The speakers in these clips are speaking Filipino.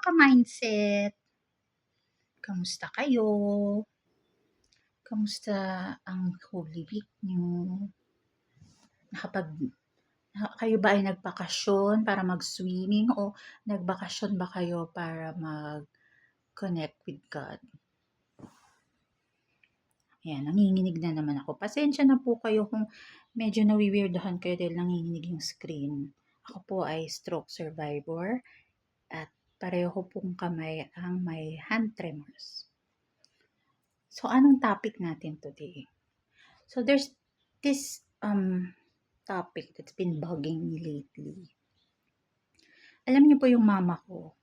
ka-mindset! Kamusta kayo? Kamusta ang Holy Week niyo? Kayo ba ay nagbakasyon para mag-swimming o nagbakasyon ba kayo para mag-connect with God? Ayan, nanginginig na naman ako. Pasensya na po kayo kung medyo nawi-weirdohan kayo dahil nanginginig yung screen. Ako po ay stroke survivor at pareho pong kamay ang may hand tremors. So, anong topic natin today? So, there's this topic that's been bugging me lately. Alam niyo po yung mama ko,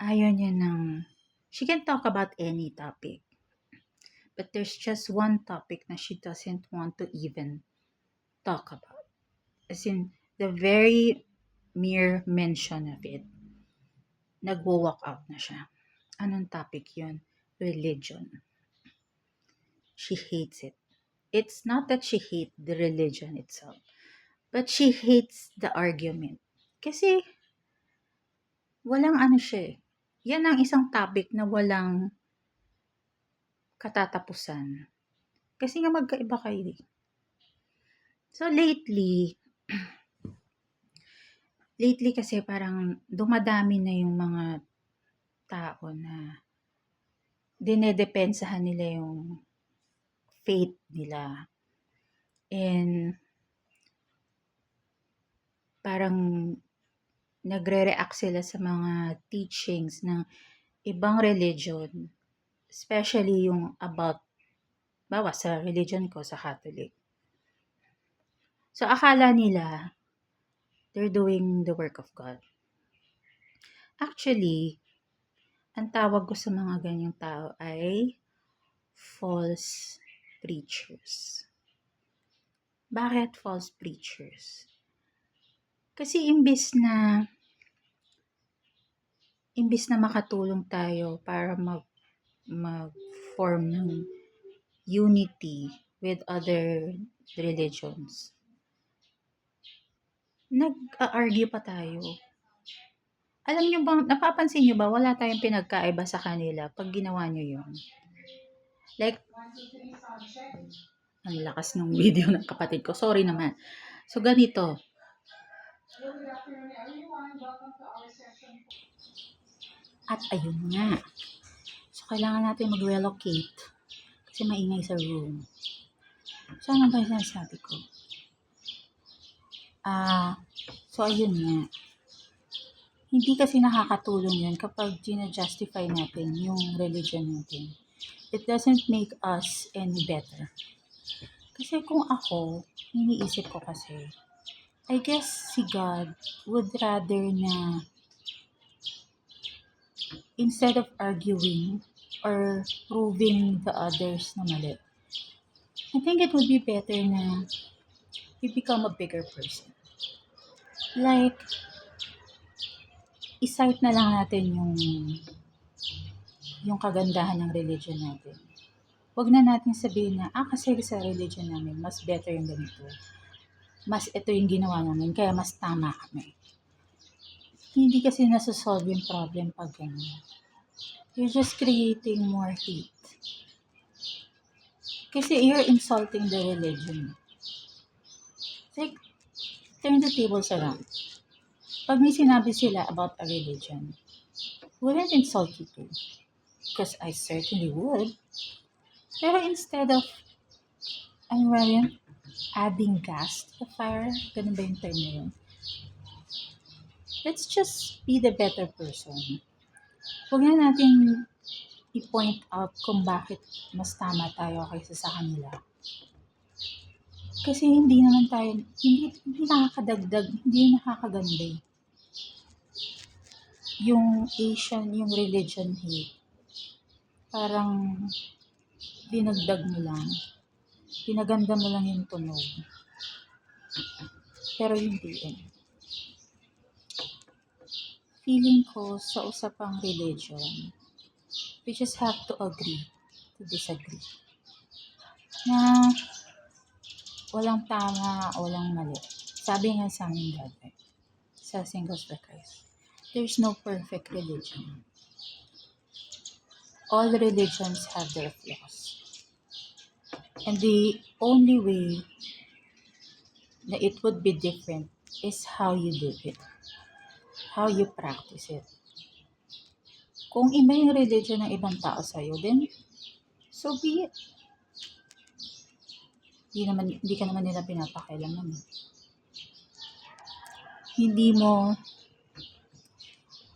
ayaw niya she can talk about any topic. But there's just one topic na she doesn't want to even talk about. As in, the very mere mention of it, nagwo-walk out na siya. Anong topic yun? Religion. She hates it. It's not that she hates the religion itself, but she hates the argument. Kasi, walang siya eh. Yan ang isang topic na walang katatapusan. Kasi nga magkaiba kayo eh. So, lately kasi parang dumadami na yung mga tao na dinedepensahan nila yung faith nila. And parang nagre-react sila sa mga teachings ng ibang religion, especially yung about, bawa sa religion ko, sa Catholic. So, akala nila they're doing the work of God. Actually, ang tawag ko sa mga ganyang tao ay false preachers. Bakit false preachers? Kasi imbis na makatulong tayo para mag-form ng unity with other religions, nag-argue pa tayo. Alam niyo ba, napapansin niyo ba, wala tayong pinagkaiba sa kanila pag ginawa niyo yun? Like, ang lakas ng video ng kapatid ko. Sorry naman. So, ganito. At ayun nga. So, kailangan natin mag-relocate kasi maingay sa room. So, ano ba yung sinasabi ko? So, ayun nga. Hindi kasi nakakatulong yun kapag gina-justify natin yung religion natin. It doesn't make us any better. Kasi kung ako, iniisip ko kasi, I guess si God would rather na instead of arguing or proving the others na mali, I think it would be better na we become a bigger person. Like, i-cite na lang natin yung kagandahan ng religion natin. Huwag na natin sabihin na, kasi sa religion namin, mas better yung ganito. Mas ito yung ginawa namin, kaya mas tama kami. Hindi kasi nasa-solve yung problem pag ganyan. You're just creating more hate. Kasi you're insulting the religion. It's like, turn the tables around. Pag may sinabi sila about a religion, wouldn't insult you too? Because I certainly would. Pero instead of, adding gas to the fire, ganun ba yung term na yun? Let's just be the better person. Huwag na natin i-point out kung bakit mas tama tayo kaysa sa kanila. Kasi hindi nakakadagdag, hindi nakakaganda. Yung religion hate, parang dinagdag mo lang, pinaganda mo lang yung tunog. Pero hindi yun. Feeling ko sa usapang religion, we just have to agree to disagree. Na walang tama, walang mali. Sabi nga sa amin dati, sa Singles for Christ, there's no perfect religion. All religions have their flaws. And the only way that it would be different is how you do it, how you practice it. Kung iba yung religion ng ibang tao sa'yo, then so be it. Hindi ka naman nila pinapakailangan.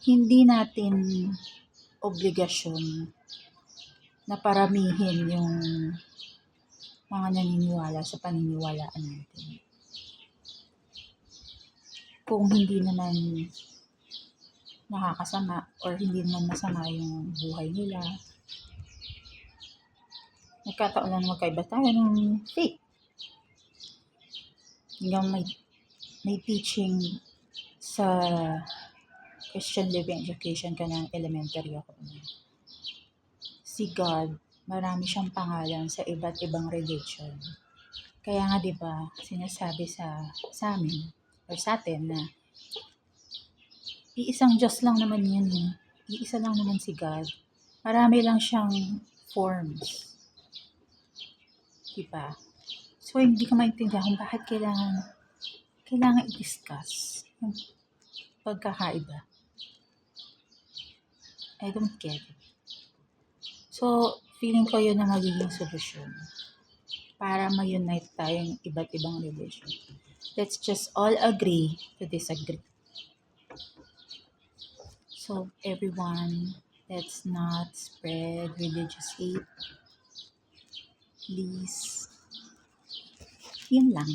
Hindi natin obligasyon na paramihin yung mga naniniwala sa paniniwalaan natin. Kung hindi naman nakakasama or hindi naman masama yung buhay nila. Nagkataon lang magkaiba tayo ng faith. Hanggang may teaching sa Christian Living Education ka ng elementary ako. Si God, marami siyang pangalan sa iba't ibang religion. Kaya nga 'di ba, sinasabi sa amin or sa atin na iisang Diyos lang naman yun eh. Iisa lang naman si God. Marami lang siyang forms. Diba? So, hindi ko maintindihan kung bakit kailangan i-discuss yung pagkakaiba. I don't get it. So, feeling ko yun na magiging solusyon para ma-unite tayong iba't ibang religion. Let's just all agree to disagree. So, everyone, let's not spread religious hate. Please. Yun lang.